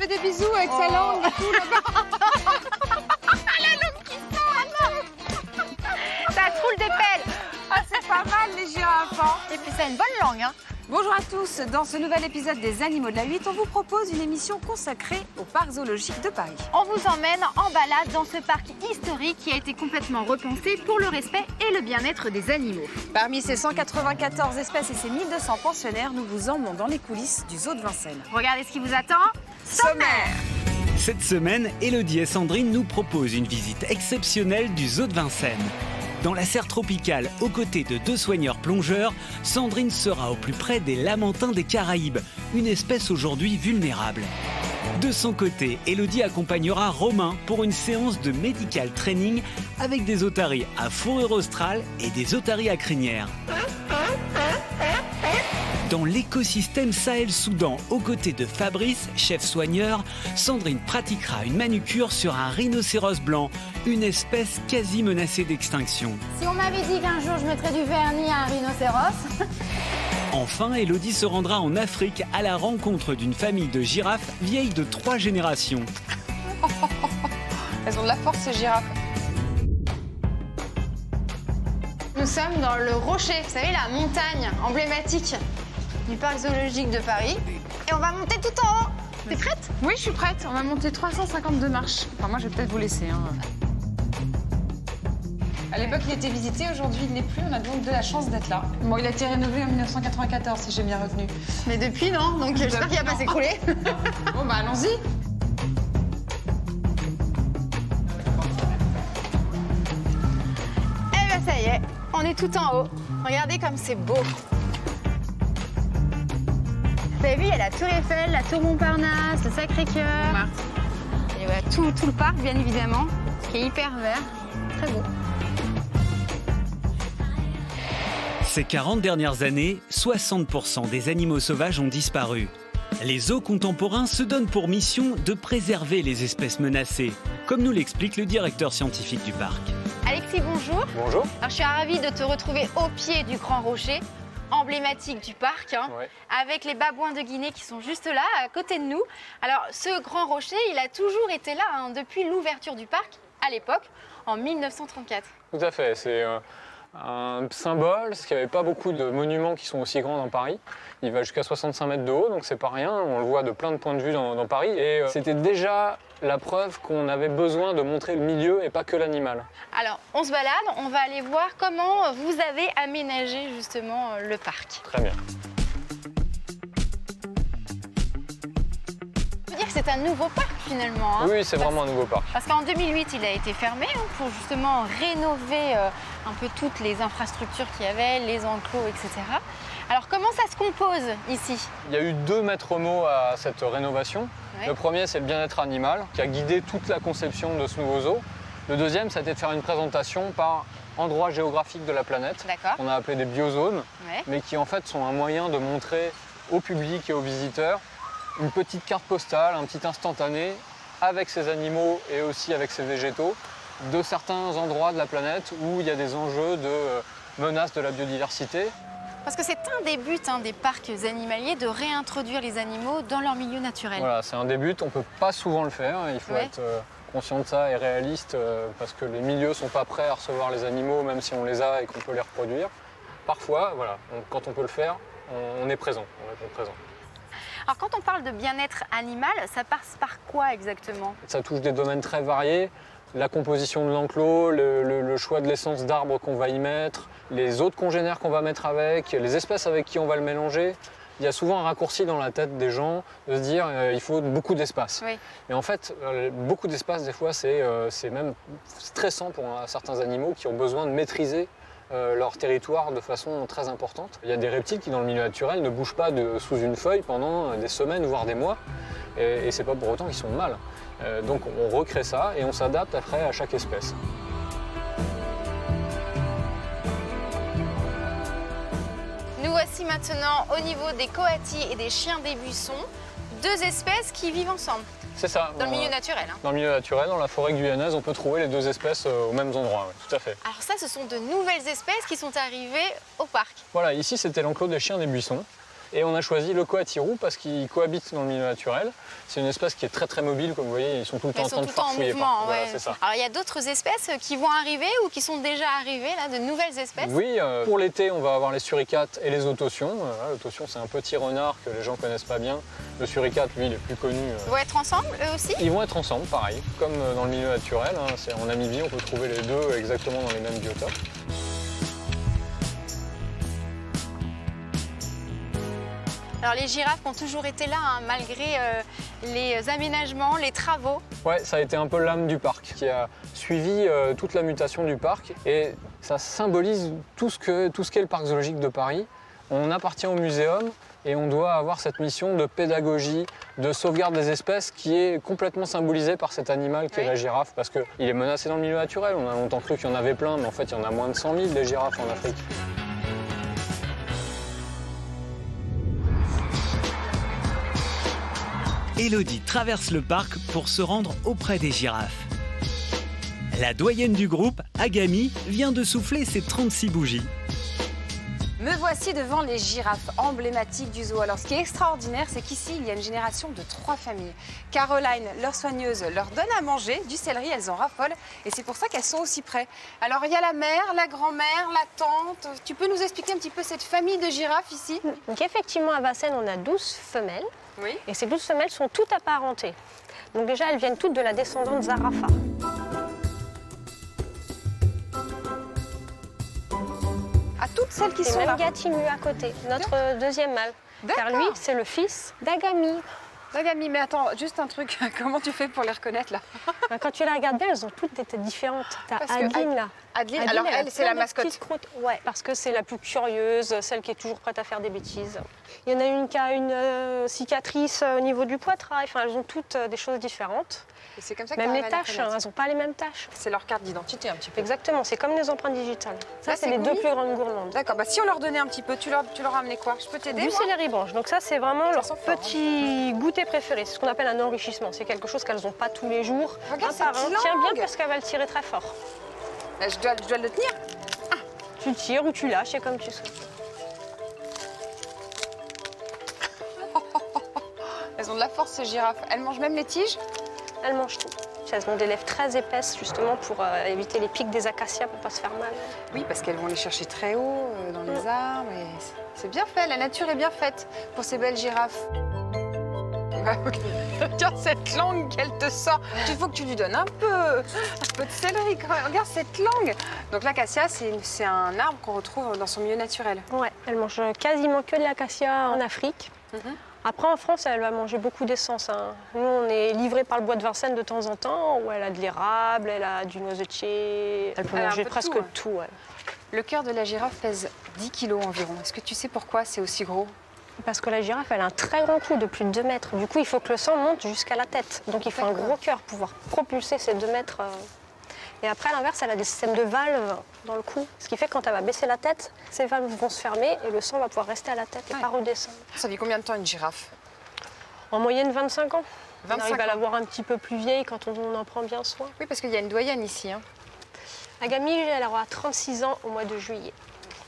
fait des bisous avec sa langue et tout là-bas. La langue qui sort. Ça troule des pelles. Ah, c'est pas mal les girafes, hein. Et puis ça a une bonne langue, hein. Bonjour à tous, dans ce nouvel épisode des Animaux de la 8, on vous propose une émission consacrée au parc zoologique de Paris. On vous emmène en balade dans ce parc historique qui a été complètement repensé pour le respect et le bien-être des animaux. Parmi ces 194 espèces et ses 1200 pensionnaires, nous vous emmenons dans les coulisses du zoo de Vincennes. Regardez ce qui vous attend. Sommaire. Cette semaine, Élodie et Sandrine nous proposent une visite exceptionnelle du zoo de Vincennes. Dans la serre tropicale, aux côtés de 2 soigneurs plongeurs, Sandrine sera au plus près des lamantins des Caraïbes, une espèce aujourd'hui vulnérable. De son côté, Élodie accompagnera Romain pour une séance de medical training avec des otaries à fourrure australe et des otaries à crinière. Dans l'écosystème Sahel-Soudan, aux côtés de Fabrice, chef soigneur, Sandrine pratiquera une manucure sur un rhinocéros blanc, une espèce quasi menacée d'extinction. Si on m'avait dit qu'un jour je mettrais du vernis à un rhinocéros. Enfin, Élodie se rendra en Afrique à la rencontre d'une famille de girafes vieilles de 3 générations. Elles ont de la force ces girafes. Nous sommes dans le Rocher, vous savez, la montagne emblématique du parc zoologique de Paris. Et on va monter tout en haut. T'es prête? Oui, je suis prête. On va monter 352 marches. Enfin, moi, je vais peut-être vous laisser. Hein. À l'époque, il était visité. Aujourd'hui, il ne l'est plus. On a donc de la chance d'être là. Bon, il a été rénové en 1994, si j'ai bien retenu. Mais depuis, non. Donc j'espère qu'il va pas s'écrouler. Bon, bah, allons-y. Eh ben ça y est, on est tout en haut. Regardez comme c'est beau. Vous avez vu, il y a la Tour Eiffel, la Tour Montparnasse, le Sacré-Cœur. Et voilà, tout le parc, bien évidemment, qui est hyper vert. Très beau. Ces 40 dernières années, 60% des animaux sauvages ont disparu. Les zoos contemporains se donnent pour mission de préserver les espèces menacées, comme nous l'explique le directeur scientifique du parc. Alexis, bonjour. Bonjour. Alors, je suis ravie de te retrouver au pied du Grand Rocher, emblématique du parc, hein, Ouais. avec les babouins de Guinée qui sont juste là, à côté de nous. Alors, ce Grand Rocher, il a toujours été là, hein, depuis l'ouverture du parc, à l'époque, en 1934. Tout à fait, c'est un symbole, parce qu'il n'y avait pas beaucoup de monuments qui sont aussi grands dans Paris. Il va jusqu'à 65 mètres de haut, donc c'est pas rien, on le voit de plein de points de vue dans Paris. Et c'était déjà la preuve qu'on avait besoin de montrer le milieu et pas que l'animal. Alors, on se balade, on va aller voir comment vous avez aménagé justement le parc. Très bien. On peut dire que c'est un nouveau parc finalement. Hein, Oui, c'est vraiment un nouveau parc. Parce qu'en 2008, il a été fermé hein, pour justement rénover un peu toutes les infrastructures qu'il y avait, les enclos, etc. Alors, comment ça se compose ici? Il y a eu 2 maîtres mots à cette rénovation. Ouais. Le premier, c'est le bien-être animal, qui a guidé toute la conception de ce nouveau zoo. Le deuxième, ça a été de faire une présentation par endroit géographique de la planète, D'accord. qu'on a appelé des biozones, Ouais. mais qui en fait sont un moyen de montrer au public et aux visiteurs une petite carte postale, un petit instantané avec ces animaux et aussi avec ces végétaux de certains endroits de la planète où il y a des enjeux de menace de la biodiversité. Parce que c'est un des buts hein, des parcs animaliers de réintroduire les animaux dans leur milieu naturel. Voilà, c'est un début, on ne peut pas souvent le faire, il faut Ouais. être conscient de ça et réaliste parce que les milieux ne sont pas prêts à recevoir les animaux même si on les a et qu'on peut les reproduire. Parfois, voilà, quand on peut le faire, on est présent, on répond présent. Alors quand on parle de bien-être animal, ça passe par quoi exactement? Ça touche des domaines très variés, la composition de l'enclos, le choix de l'essence d'arbre qu'on va y mettre, les autres congénères qu'on va mettre avec, les espèces avec qui on va le mélanger. Il y a souvent un raccourci dans la tête des gens de se dire il faut beaucoup d'espace. Oui. Mais en fait, beaucoup d'espace, des fois, c'est même stressant pour certains animaux qui ont besoin de maîtriser leur territoire de façon très importante. Il y a des reptiles qui, dans le milieu naturel, ne bougent pas sous une feuille pendant des semaines, voire des mois. Et c'est pas pour autant qu'ils sont mal. Donc on recrée ça et on s'adapte après à chaque espèce. Nous voici maintenant au niveau des coatis et des chiens des buissons, 2 espèces qui vivent ensemble, C'est ça. dans le milieu naturel. Hein. Dans le milieu naturel, dans la forêt guyanaise, on peut trouver les 2 espèces aux mêmes endroits, oui, tout à fait. Alors ça, ce sont de nouvelles espèces qui sont arrivées au parc. Voilà, ici c'était l'enclos des chiens des buissons. Et on a choisi le coatirou parce qu'il cohabite dans le milieu naturel. C'est une espèce qui est très mobile, comme vous voyez, ils sont tout le temps en train de farfouiller. Voilà, c'est ça. Alors il y a d'autres espèces qui vont arriver ou qui sont déjà arrivées, là, de nouvelles espèces? Oui, pour l'été, on va avoir les suricates et les autotions. L'autotion, c'est un petit renard que les gens connaissent pas bien. Le suricate, lui, il est plus connu. Ils vont être ensemble, eux aussi? Ils vont être ensemble, pareil, comme dans le milieu naturel. En Namibie, on peut trouver les deux exactement dans les mêmes biotopes. Alors les girafes ont toujours été là, hein, malgré les aménagements, les travaux. Ouais, ça a été un peu l'âme du parc, qui a suivi toute la mutation du parc. Et ça symbolise tout ce qu'est le parc zoologique de Paris. On appartient au muséum et on doit avoir cette mission de pédagogie, de sauvegarde des espèces qui est complètement symbolisée par cet animal qui est la girafe, parce qu'il est menacé dans le milieu naturel. On a longtemps cru qu'il y en avait plein, mais en fait, il y en a moins de 100 000 des girafes en Afrique. Élodie traverse le parc pour se rendre auprès des girafes. La doyenne du groupe, Agami, vient de souffler ses 36 bougies. Me voici devant les girafes emblématiques du zoo. Alors ce qui est extraordinaire, c'est qu'ici, il y a une génération de 3 familles. Caroline, leur soigneuse, leur donne à manger du céleri, elles en raffolent et c'est pour ça qu'elles sont aussi près. Alors il y a la mère, la grand-mère, la tante. Tu peux nous expliquer un petit peu cette famille de girafes ici? Donc effectivement, à Vincennes, on a 12 femelles. Oui. Et ces 12 femelles sont toutes apparentées. Donc déjà, elles viennent toutes de la descendante Zarafa. À toutes celles qui sont Et là. même Gatimu à côté, notre deuxième mâle. Car lui, c'est le fils d'Agami. Agami, mais attends, juste un truc, comment tu fais pour les reconnaître là? Quand tu la regardes bien, elles ont toutes des têtes différentes. T'as Parce que Adeline là. Adeline, alors elle, c'est la mascotte. Ouais, parce que c'est la plus curieuse, celle qui est toujours prête à faire des bêtises. Il y en a une qui a une cicatrice au niveau du poitrail. Enfin, elles ont toutes des choses différentes. Et c'est comme ça que Même les t'arrives à taches, reconnaître. elles n'ont pas les mêmes taches. C'est leur carte d'identité un petit peu. Exactement, c'est comme les empreintes digitales. Ça, Là, c'est c'est les deux Goumi. plus grandes gourmandes. D'accord, bah si on leur donnait un petit peu, tu leur as amené quoi? Je peux t'aider? Du moi céleri branche. Donc ça, c'est vraiment leur sent fort, petit goûter préféré. C'est ce qu'on appelle un enrichissement. C'est quelque chose qu'elles n'ont pas tous les jours. Regarde Un par cette un. Tiens bien langue. parce qu'elle va le tirer très fort. Là, je dois le tenir. Tu tires ou tu lâches, c'est comme tu souhaites. Elles ont de la force ces girafes. Elles mangent même les tiges? Elles mangent tout. Elles ont des lèvres très épaisses justement pour éviter les pics des acacias pour pas se faire mal. Oui, parce qu'elles vont les chercher très haut dans les arbres. Et c'est bien fait, la nature est bien faite pour ces belles girafes. Regarde cette langue qu'elle te sort. Il faut que tu lui donnes un peu de céleri quand même. Regarde cette langue. Donc l'acacia, c'est un arbre qu'on retrouve dans son milieu naturel. Ouais, elle mange quasiment que de l'acacia en Afrique. Après, en France, elle va manger beaucoup d'essence. Hein. Nous, on est livrés par le bois de Vincennes de temps en temps, où elle a de l'érable, elle a du noisetier. Elle peut Elle a un manger peu de presque tout, ouais. tout. Ouais. Le cœur de la girafe pèse 10 kilos environ. Est-ce que tu sais pourquoi c'est aussi gros? Parce que la girafe, elle a un très grand cou de plus de 2 mètres. Du coup, il faut que le sang monte jusqu'à la tête. Donc, il faut un gros cœur pour pouvoir propulser ces 2 mètres. Et après, à l'inverse, elle a des systèmes de valves dans le cou. Ce qui fait que quand elle va baisser la tête, ces valves vont se fermer et le sang va pouvoir rester à la tête et pas redescendre. Ça vit combien de temps une girafe? En moyenne, 25 ans. 25 on arrive à ans. la voir un petit peu plus vieille quand on en prend bien soin. Oui, parce qu'il y a une doyenne ici. Hein. Agami, elle aura 36 ans au mois de juillet.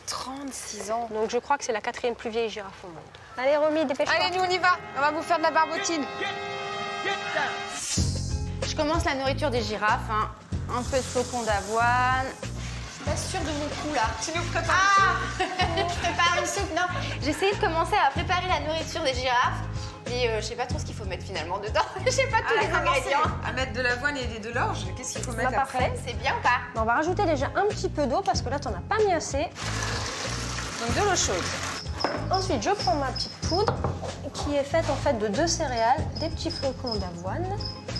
36 ans. Donc je crois que c'est la 4e plus vieille girafe au monde. Allez, Romy, dépêche-toi. Allez, nous on y va. On va vous faire de la barbotine. Je commence la nourriture des girafes, hein. Un peu de flocons d'avoine. Je suis pas sûre de mon coup là. Tu nous prépares Je prépare une soupe, non. J'ai essayé de commencer à préparer la nourriture des girafes. Et je sais pas trop ce qu'il faut mettre finalement dedans. Je sais pas tous les ingrédients. À mettre de l'avoine et de l'orge. Qu'est-ce qu'il faut mettre Bah, après? parfait. C'est bien ou pas? On va rajouter déjà un petit peu d'eau parce que là, t'en as pas mis assez. Donc de l'eau chaude. Ensuite, je prends ma petite poudre qui est faite en fait de 2 céréales, des petits flocons d'avoine,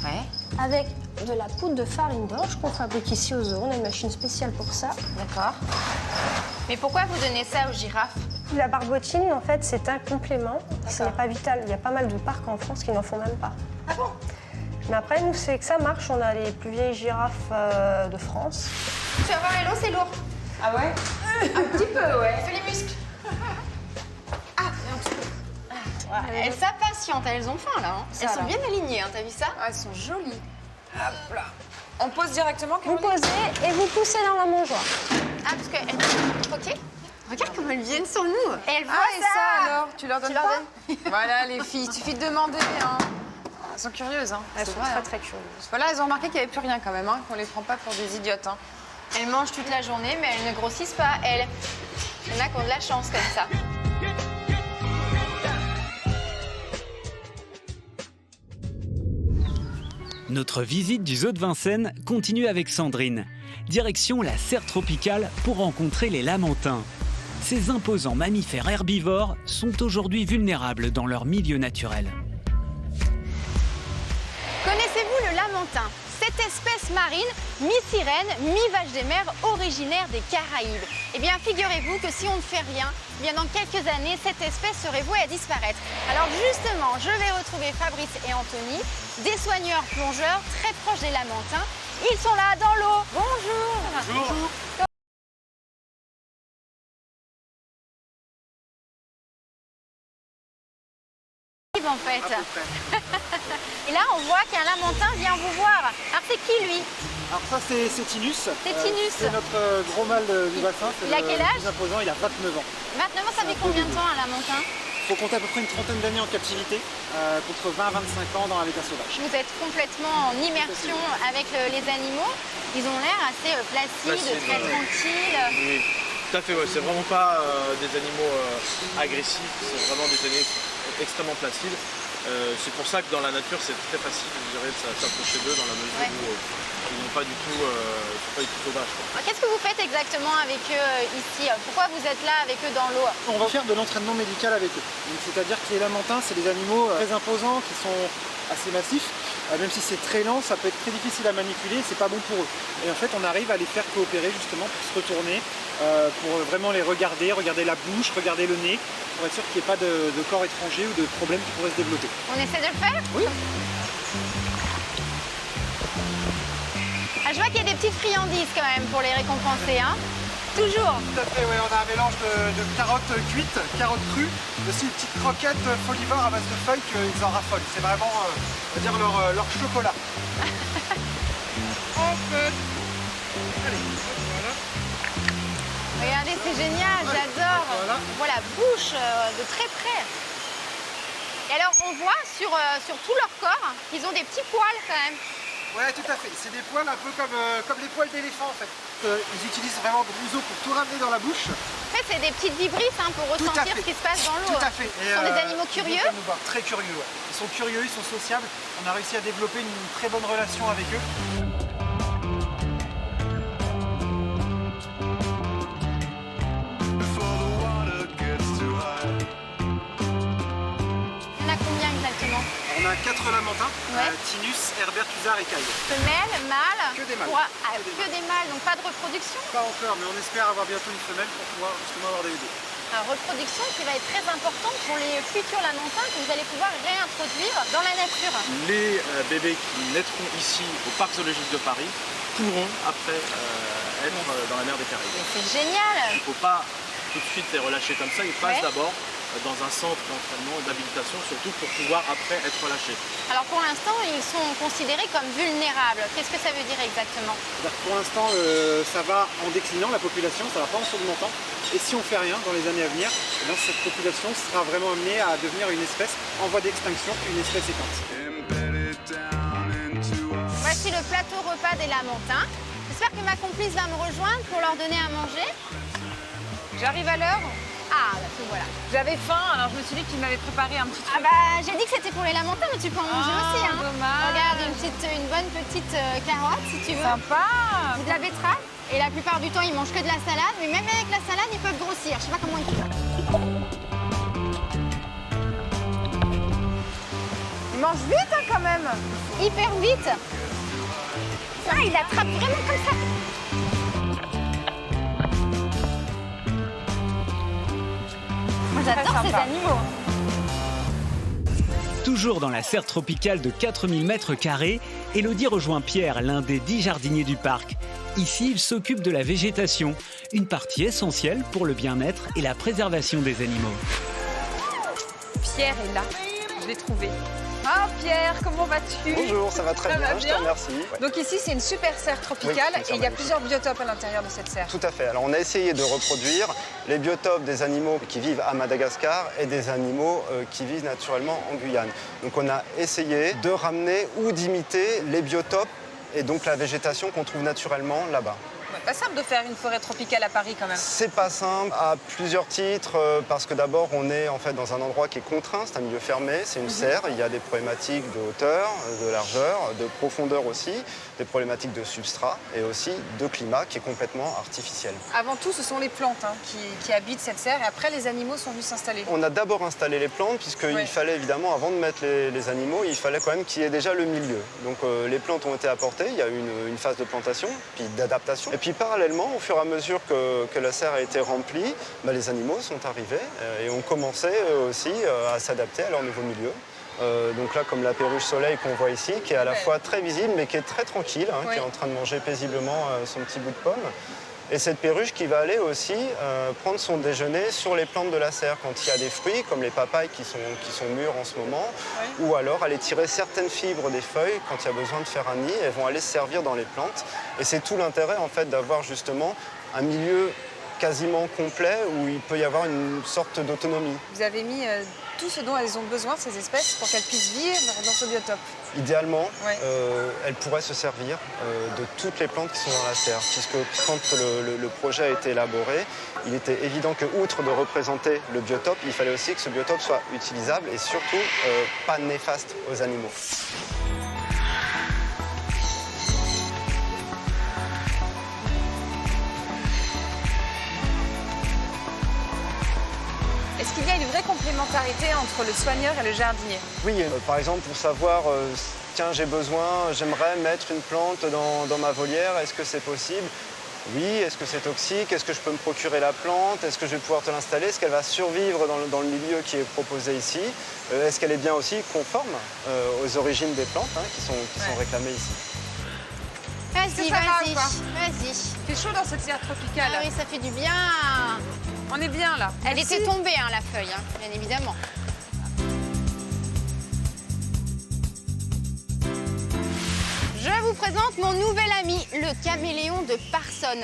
Ouais. avec de la poudre de farine d'orge qu'on fabrique ici au zoo. On a une machine spéciale pour ça. D'accord. Mais pourquoi vous donnez ça aux girafes? La barbotine, en fait, c'est un complément. Ce n'est pas vital. Il y a pas mal de parcs en France qui n'en font même pas. Ah bon? Mais après, nous, c'est que ça marche. On a les plus vieilles girafes de France. Tu vas voir, Hello, c'est lourd. Ah ouais? Un petit peu, ouais. Fais les muscles. Elles s'impatientent, elles ont faim là. Hein. Ça, Elles sont là. bien alignées, hein, t'as vu ça? Ah, elles sont jolies. Hop là. On pose directement Vous posez et vous poussez dans la mangeoire. Ah, parce qu'elles... Ok. Regarde comme elles viennent sur nous. Et elles voient Ah, et ça alors, tu leur donnes Tu leur pas donnes. Voilà les filles, il suffit de demander. Hein. Elles sont curieuses. Hein. Elles C'est sont vrai, très hein. très curieuses. Voilà, elles ont remarqué qu'il n'y avait plus rien quand même, hein, qu'on les prend pas pour des idiotes. Hein. Elles mangent toute la journée, mais elles ne grossissent pas, elles. Il y en a qui ont de la chance comme ça. Notre visite du zoo de Vincennes continue avec Sandrine. Direction la serre tropicale pour rencontrer les lamantins. Ces imposants mammifères herbivores sont aujourd'hui vulnérables dans leur milieu naturel. Connaissez-vous le lamantin? Cette espèce marine, mi-sirène, mi-vache des mers, originaire des Caraïbes. Eh bien, figurez-vous que si on ne fait rien, eh bien dans quelques années, cette espèce serait vouée à disparaître. Alors justement, je vais retrouver Fabrice et Anthony, des soigneurs plongeurs très proches des lamantins. Ils sont là dans l'eau. Bonjour. Bonjour. En fait. Et là, on voit qu'un lamantin vient vous voir. Alors, c'est qui lui? Alors ça c'est Tinus. C'est Tinus. C'est notre gros mâle du bassin. Il a quel âge? Le plus imposant, il a 29 ans. Maintenant, ça fait combien de temps un lamantin? Il faut compter à peu près une trentaine d'années en captivité, contre 20 à 25 ans dans l'habitat sauvage. Vous êtes complètement en immersion avec les animaux. Ils ont l'air assez placides, très tranquilles. Oui, tout à fait, ouais. C'est vraiment pas des animaux agressifs, c'est vraiment des animaux extrêmement placides. C'est pour ça que dans la nature, c'est très facile, je dirais, de s'approcher d'eux dans la mesure où ils n'ont pas du tout, sont pas du tout sauvages. Alors, qu'est-ce que vous faites exactement avec eux ici? Pourquoi vous êtes là avec eux dans l'eau? On va faire de l'entraînement médical avec eux. C'est-à-dire que les lamantins, c'est des animaux très imposants, qui sont assez massifs. Même si c'est très lent, ça peut être très difficile à manipuler, c'est pas bon pour eux. Et en fait, on arrive à les faire coopérer justement pour se retourner, pour vraiment les regarder la bouche, regarder le nez, pour être sûr qu'il n'y ait pas de corps étranger ou de problème qui pourrait se développer. On essaie de le faire? Oui. Ah, je vois qu'il y a des petites friandises quand même pour les récompenser, hein? Toujours. Tout à fait, oui, on a un mélange de carottes cuites, carottes crues, aussi une petite croquette folivore à base de feuilles qu'ils en raffolent. C'est vraiment, on va dire, leur chocolat. Allez, voilà. Regardez, c'est génial, j'adore. Voilà. On voit la bouche de très près. Et alors, on voit sur tout leur corps qu'ils ont des petits poils quand même. Ouais, tout à fait. C'est des poils un peu comme les poils d'éléphant en fait. Ils utilisent vraiment le museau pour tout ramener dans la bouche. En fait, c'est des petites vibrisses pour Tout à ressentir fait. ce qui se passe dans l'eau. Tout à fait. Ce sont des animaux curieux? Très curieux, ouais. Ils sont curieux, ils sont sociables. On a réussi à développer une très bonne relation avec eux. Il y en a combien exactement? On a 4 lamantins, Ouais. Tinus, Herbert, Husard et Caille. Femelles, mâles? Que des mâles. Que des mâles, donc pas de reproduction? Pas encore, mais on espère avoir bientôt une femelle pour pouvoir justement avoir des bébés. La reproduction qui va être très importante pour les futurs lamantins que vous allez pouvoir réintroduire dans la nature. Les bébés qui naîtront ici au Parc zoologique de Paris pourront après être dans la mer des Caraïbes. Mais c'est génial! Il ne faut pas tout de suite les relâcher comme ça, ils passent Ouais. d'abord dans un centre d'entraînement et d'habilitation, surtout pour pouvoir après être relâchés. Alors pour l'instant, ils sont considérés comme vulnérables. Qu'est-ce que ça veut dire exactement? C'est-à-dire que pour l'instant, ça va en déclinant, la population, ça ne va pas en s'augmentant. Et si on ne fait rien dans les années à venir, eh bien, cette population sera vraiment amenée à devenir une espèce en voie d'extinction, puis une espèce éteinte. Voici le plateau repas des lamantins. J'espère que ma complice va me rejoindre pour leur donner à manger. J'arrive à l'heure. Ah, bah tout voilà. J'avais faim, alors je me suis dit qu'il m'avait préparé un petit truc. Ah bah j'ai dit que c'était pour les lamantins, mais tu peux en manger aussi. Hein. Dommage. Regarde, une bonne petite carotte si tu veux. Sympa. De la betterave. Et la plupart du temps, ils mangent que de la salade, mais même avec la salade, ils peuvent grossir. Je sais pas comment ils font. Ils mangent vite quand même. Hyper vite. Ah, il attrape vraiment comme ça. Moi, j'adore ces animaux. Toujours dans la serre tropicale de 4000 m², Élodie rejoint Pierre, l'un des 10 jardiniers du parc. Ici, il s'occupe de la végétation, une partie essentielle pour le bien-être et la préservation des animaux. Pierre est là. Je l'ai trouvé. Ah Pierre, comment vas-tu? Bonjour, ça va très Ça bien, va je bien te remercie. Ouais. Donc ici, c'est une super serre tropicale Oui, et il y a plusieurs biotopes à l'intérieur de cette serre. Tout à fait. Alors on a essayé de reproduire les biotopes des animaux qui vivent à Madagascar et des animaux qui vivent naturellement en Guyane. Donc on a essayé de ramener ou d'imiter les biotopes et donc la végétation qu'on trouve naturellement là-bas. Ouais, pas simple de faire une forêt tropicale à Paris quand même. C'est pas simple à plusieurs titres parce que d'abord on est en fait dans un endroit qui est contraint, c'est un milieu fermé, c'est une serre, il y a des problématiques de hauteur, de largeur, de profondeur aussi, des problématiques de substrat et aussi de climat qui est complètement artificiel. Avant tout, ce sont les plantes qui habitent cette serre et après les animaux sont venus s'installer. On a d'abord installé les plantes puisqu'il fallait évidemment, avant de mettre les animaux, il fallait quand même qu'il y ait déjà le milieu. Donc les plantes ont été apportées, il y a eu une phase de plantation, puis d'adaptation. Et puis parallèlement, au fur et à mesure que la serre a été remplie, les animaux sont arrivés et ont commencé eux aussi à s'adapter à leur nouveau milieu. Donc là, comme la perruche soleil qu'on voit ici, qui est à la fois très visible mais qui est très tranquille, qui est en train de manger paisiblement son petit bout de pomme. Et cette perruche qui va aller aussi prendre son déjeuner sur les plantes de la serre quand il y a des fruits, comme les papayes qui sont mûres en ce moment, ou alors aller tirer certaines fibres des feuilles quand il y a besoin de faire un nid, elles vont aller se servir dans les plantes. Et c'est tout l'intérêt en fait d'avoir justement un milieu quasiment complet où il peut y avoir une sorte d'autonomie. Vous avez mis tout ce dont elles ont besoin, ces espèces, pour qu'elles puissent vivre dans ce biotope. Idéalement, elles pourraient se servir de toutes les plantes qui sont dans la serre, puisque quand le projet a été élaboré, il était évident que, outre de représenter le biotope, il fallait aussi que ce biotope soit utilisable et surtout pas néfaste aux animaux. Est-ce qu'il y a une vraie complémentarité entre le soigneur et le jardinier? Oui, par exemple, pour savoir, tiens, j'aimerais mettre une plante dans ma volière, est-ce que c'est possible? Oui, est-ce que c'est toxique? Est-ce que je peux me procurer la plante? Est-ce que je vais pouvoir te l'installer? Est-ce qu'elle va survivre dans le milieu qui est proposé ici? Est-ce qu'elle est bien aussi conforme aux origines des plantes qui sont réclamées ici? Vas-y, vas-y. Vas-y. C'est chaud dans cette serre tropicale. Ah oui, ça fait du bien. On est bien là. Elle Merci. était tombée, la feuille, bien évidemment. Je vous présente mon nouvel ami, le caméléon de Parson.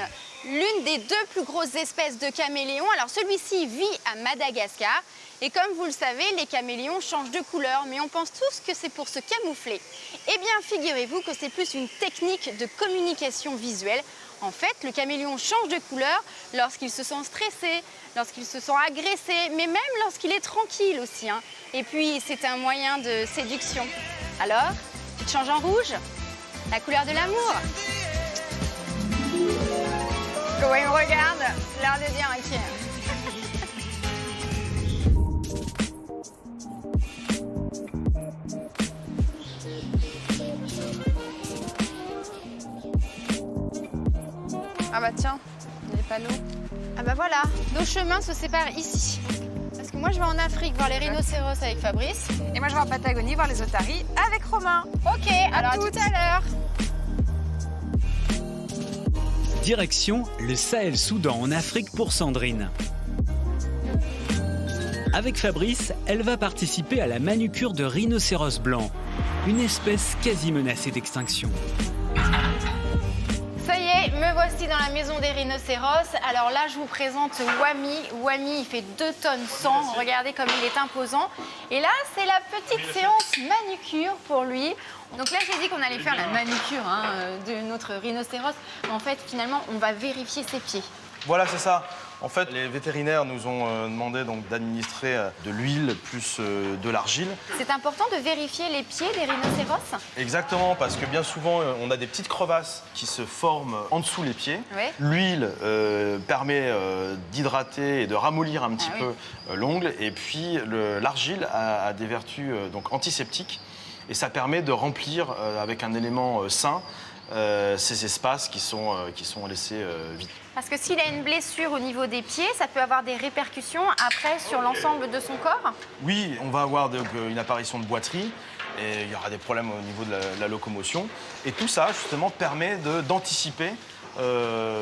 L'une des deux plus grosses espèces de caméléons. Alors celui-ci vit à Madagascar. Et comme vous le savez, les caméléons changent de couleur, mais on pense tous que c'est pour se camoufler. Eh bien, figurez-vous que c'est plus une technique de communication visuelle. En fait, le caméléon change de couleur lorsqu'il se sent stressé, lorsqu'il se sent agressé, mais même lorsqu'il est tranquille aussi. Et puis, c'est un moyen de séduction. Alors, tu te changes en rouge? La couleur de l'amour. Comment il me regarde? L'air de dire, ok. Ah bah tiens, il y a les panneaux. Ah bah voilà, nos chemins se séparent ici. Parce que moi, je vais en Afrique voir les rhinocéros avec Fabrice. Et moi, je vais en Patagonie voir les otaries avec Romain. Ok, alors à tout à l'heure. Direction le Sahel-Soudan en Afrique pour Sandrine. Avec Fabrice, elle va participer à la manucure de rhinocéros blanc, une espèce quasi menacée d'extinction. Ça y est, me voici dans la maison des rhinocéros. Alors là, je vous présente Wami. Wami, il fait 2 tonnes 100. Regardez comme il est imposant. Et là, c'est la petite séance manucure pour lui. Donc là, j'ai dit qu'on allait faire la manucure de notre rhinocéros. Mais en fait, finalement, on va vérifier ses pieds. Voilà, c'est ça. En fait, les vétérinaires nous ont demandé d'administrer de l'huile plus de l'argile. C'est important de vérifier les pieds des rhinocéros? Exactement, parce que bien souvent, on a des petites crevasses qui se forment en dessous les pieds. Ouais. L'huile permet d'hydrater et de ramollir un petit peu l'ongle. Et puis, l'argile a des vertus donc antiseptiques. Et ça permet de remplir avec un élément sain ces espaces qui sont laissés vides. Parce que s'il a une blessure au niveau des pieds, ça peut avoir des répercussions après sur l'ensemble de son corps? Oui, on va avoir une apparition de boiterie et il y aura des problèmes au niveau de la locomotion. Et tout ça, justement, permet d'anticiper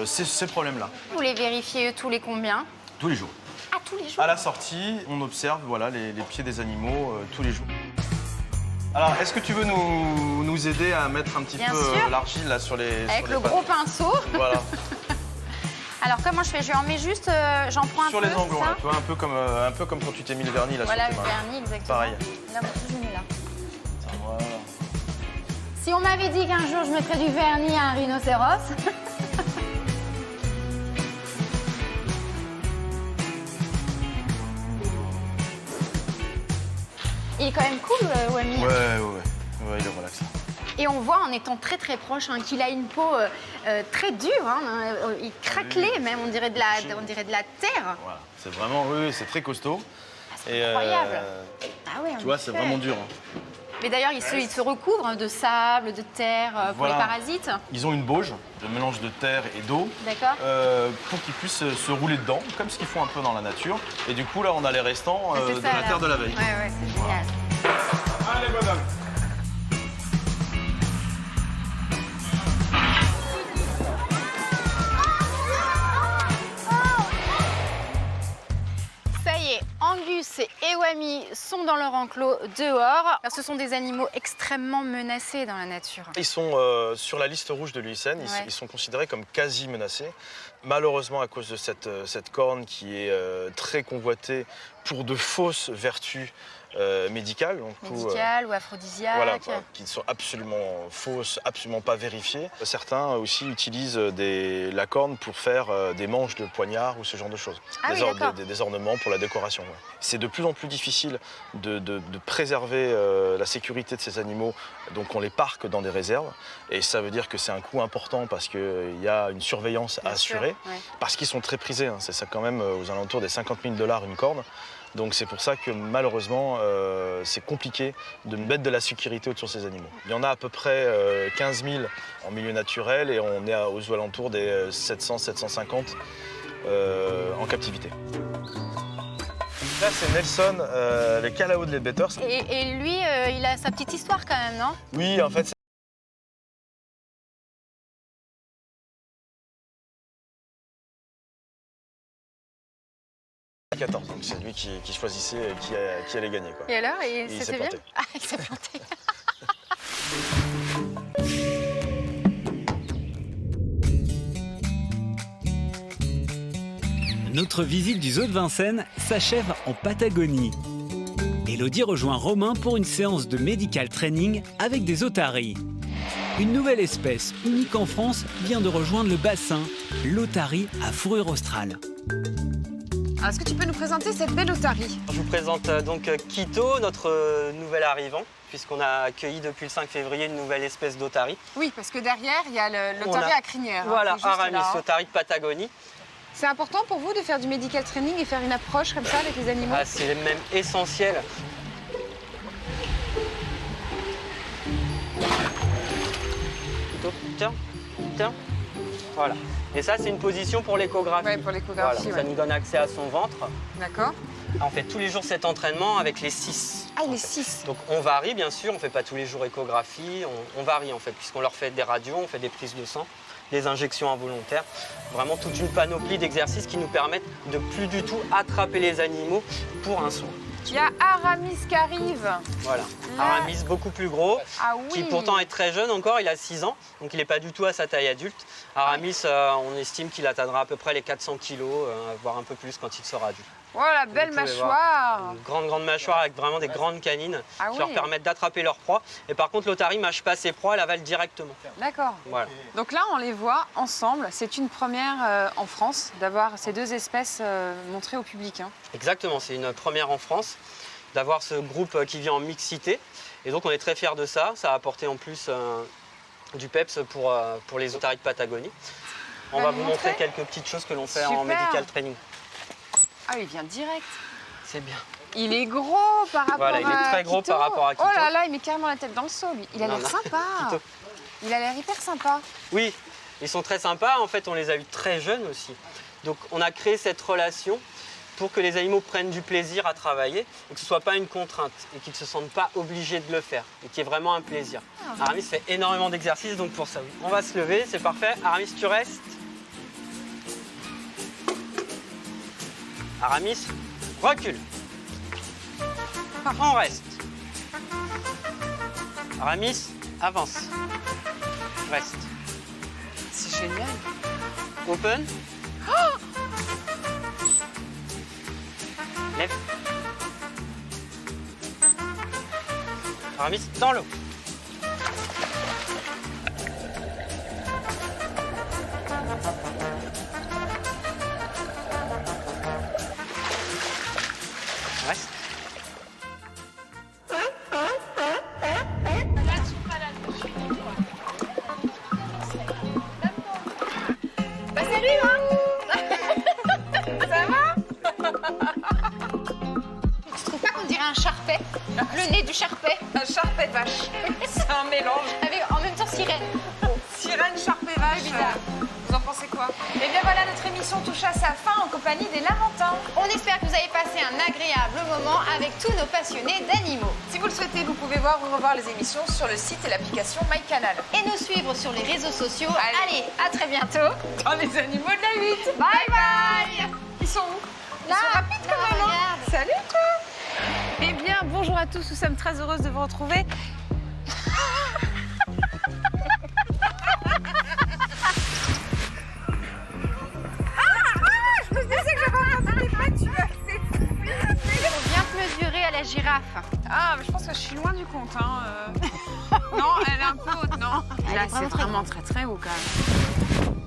ces problèmes-là. Vous les vérifiez tous les combien? Tous les jours. Ah, tous les jours? À la sortie, on observe les pieds des animaux tous les jours. Alors, est-ce que tu veux nous aider à mettre un petit Bien peu sûr. l'argile là sur les Avec sur le les gros pattes. pinceau. Voilà, Alors comment je fais? Je en mets juste, j'en prends un sur peu, les angles, ça. ouais, tu vois, un peu comme quand tu t'es mis le vernis là Voilà, sur le tes mains. vernis, exactement. Pareil. Là, moi, je mets là. Voilà. Si on m'avait dit qu'un jour je mettrais du vernis à un rhinocéros. Il est quand même cool, Wami. Ouais, il est relaxant. Et on voit en étant très très proche hein, qu'il a une peau très dure. Hein, il craquelait même, on dirait de la terre. Voilà, c'est vraiment, oui, c'est très costaud. C'est incroyable. Ah ouais, Tu vois, c'est vraiment dur. Hein. Mais d'ailleurs, il se recouvre de sable, de terre pour Voilà. les parasites. Ils ont une bauge, de mélange de terre et d'eau, D'accord. pour qu'ils puissent se rouler dedans, comme ce qu'ils font un peu dans la nature. Et du coup, là, on a les restants C'est de ça, la là. terre de la veille. Ouais, c'est génial. Allez, bonhomme. Ça y est, Angus et Wami sont dans leur enclos dehors. Alors, ce sont des animaux extrêmement menacés dans la nature. Ils sont sur la liste rouge de l'UICN, Ouais. ils sont considérés comme quasi menacés. Malheureusement, à cause de cette corne qui est très convoitée pour de fausses vertus médicales. Donc, Médicales ou aphrodisiaques. voilà, qui sont absolument fausses, absolument pas vérifiées. Certains aussi utilisent la corne pour faire des manches de poignard ou ce genre de choses. Ah oui, d'accord. Des ornements pour la décoration. Ouais. C'est de plus en plus difficile de préserver la sécurité de ces animaux, donc on les parque dans des réserves. Et ça veut dire que c'est un coût important parce qu'il y a une surveillance à Bien sûr, assurer, ouais. parce qu'ils sont très prisés. Hein. C'est ça quand même aux alentours des 50 000 $ une corne. Donc c'est pour ça que malheureusement, c'est compliqué de mettre de la sécurité autour de ces animaux. Il y en a à peu près 15 000 en milieu naturel et on est aux alentours des 700-750 en captivité. Là, c'est Nelson avec Calaos de Leadbeater. Et lui, il a sa petite histoire quand même, non? Oui, en fait, 14, donc c'est lui qui choisissait qui allait gagner. Quoi. Et alors, il s'est c'était bien? planté. Ah, il s'est planté. Notre visite du zoo de Vincennes s'achève en Patagonie. Elodie rejoint Romain pour une séance de medical training avec des otaries. Une nouvelle espèce, unique en France, vient de rejoindre le bassin, l'otarie à fourrure australe. Alors, est-ce que tu peux nous présenter cette belle otarie? Je vous présente donc Quito, notre nouvel arrivant, puisqu'on a accueilli depuis le 5 février une nouvelle espèce d'otarie. Oui, parce que derrière, il y a l'otarie à crinière. Voilà, qui est juste Aramis, là, hein. otarie de Patagonie. C'est important pour vous de faire du medical training et faire une approche comme ça avec les animaux? Ah, c'est même essentiel. Tiens, tiens. Voilà. Et ça, c'est une position pour l'échographie. Ouais, pour l'échographie, Voilà, ouais. ça nous donne accès à son ventre. D'accord. On fait tous les jours cet entraînement avec les 6. Ah, les 6. Donc on varie bien sûr, on ne fait pas tous les jours échographie, on varie en fait, puisqu'on leur fait des radios, on fait des prises de sang, des injections involontaires. Vraiment toute une panoplie d'exercices qui nous permettent de plus du tout attraper les animaux pour un soin. Il y a Aramis qui arrive. Voilà, Là. Aramis beaucoup plus gros, Ah oui. qui pourtant est très jeune encore, il a 6 ans, donc il n'est pas du tout à sa taille adulte. Aramis, on estime qu'il atteindra à peu près les 400 kilos, voire un peu plus quand il sera adulte. Oh, la belle Vous pouvez mâchoire. Une grande mâchoire avec vraiment des grandes canines Ah qui oui. leur permettent d'attraper leur proie. Et par contre, l'otarie mâche pas ses proies, elle avale directement. D'accord. Voilà. Donc là, on les voit ensemble. C'est une première en France d'avoir ces deux espèces montrées au public, hein. Exactement, c'est une première en France d'avoir ce groupe qui vient en mixité. Et donc on est très fiers de ça. Ça a apporté en plus du peps pour les otaries de Patagonie. On Va va nous vous montrer montrer quelques petites choses que l'on fait Super. en medical training. Ah, il vient direct. C'est bien. Il est gros par rapport Voilà, il est à très gros Quito. par rapport à Quito. Oh là là, il met carrément la tête dans le seau, lui. Il a Non, l'air non. sympa. Quito. Il a l'air hyper sympa. Oui, ils sont très sympas. En fait, on les a eus très jeunes aussi. Donc on a créé cette relation pour que les animaux prennent du plaisir à travailler et que ce ne soit pas une contrainte et qu'ils ne se sentent pas obligés de le faire et qu'il y ait vraiment un plaisir. Aramis fait énormément d'exercices, donc pour ça, oui. On va se lever, c'est parfait. Aramis, tu restes. Aramis, recule. On reste. Aramis, avance. Reste. C'est génial. Open. Lève. Aramis, dans l'eau. Reste. Bah salut Ça va? Tu trouves pas qu'on dirait un charpet? Le nez du charpet. Un charpet de vache. C'est un mélange. Avec en même temps sirène. Sirène, charpet, vache. bizarre. Vous en pensez quoi? Eh bien voilà, notre émission touche à sa fin en compagnie des Lamentins. On espère que vous avez passé un agréable moment avec tous nos passionnés d'animaux. Si vous le souhaitez, vous pouvez voir ou revoir les émissions sur le site et l'application MyCanal. Et nous suivre sur les réseaux sociaux. Allez. Allez, à très bientôt. Dans les animaux de la 8. Bye bye. Ils sont où? Là, Ils sont rapides là, quand même, hein. regarde. Salut toi. Eh bien, bonjour à tous, nous sommes très heureuses de vous retrouver. Je me disais que j'avais entendu des pas, tu m'as fait. Faut bien se mesurer à la girafe. Ah, mais je pense que je suis loin du compte. Hein. Non, elle est un peu haute, non? Elle Là, est c'est vraiment très vraiment très très haut quand même.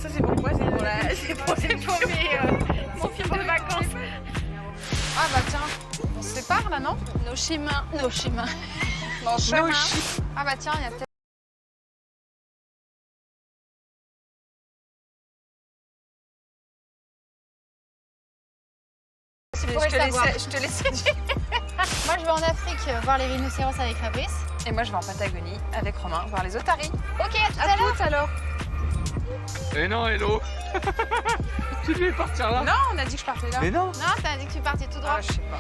Ça, c'est pourquoi? C'est pour la. C'est pour mon film de vacances. Ah, bah tiens, on se sépare là, non? Nos chemins. Nos chemins. Dans le chemin. Ah bah tiens, il y a peut-être. Je te laisse dire. Moi, je vais en Afrique voir les rhinocéros avec Fabrice. Et moi, je vais en Patagonie avec Romain voir les otaries. Ok, à tout à l'heure. toutes alors. Mais non, hello. Tu devais partir là. Non, on a dit que je partais là. Mais non. Non, t'as dit que tu partais tout droit. Ah, je sais pas.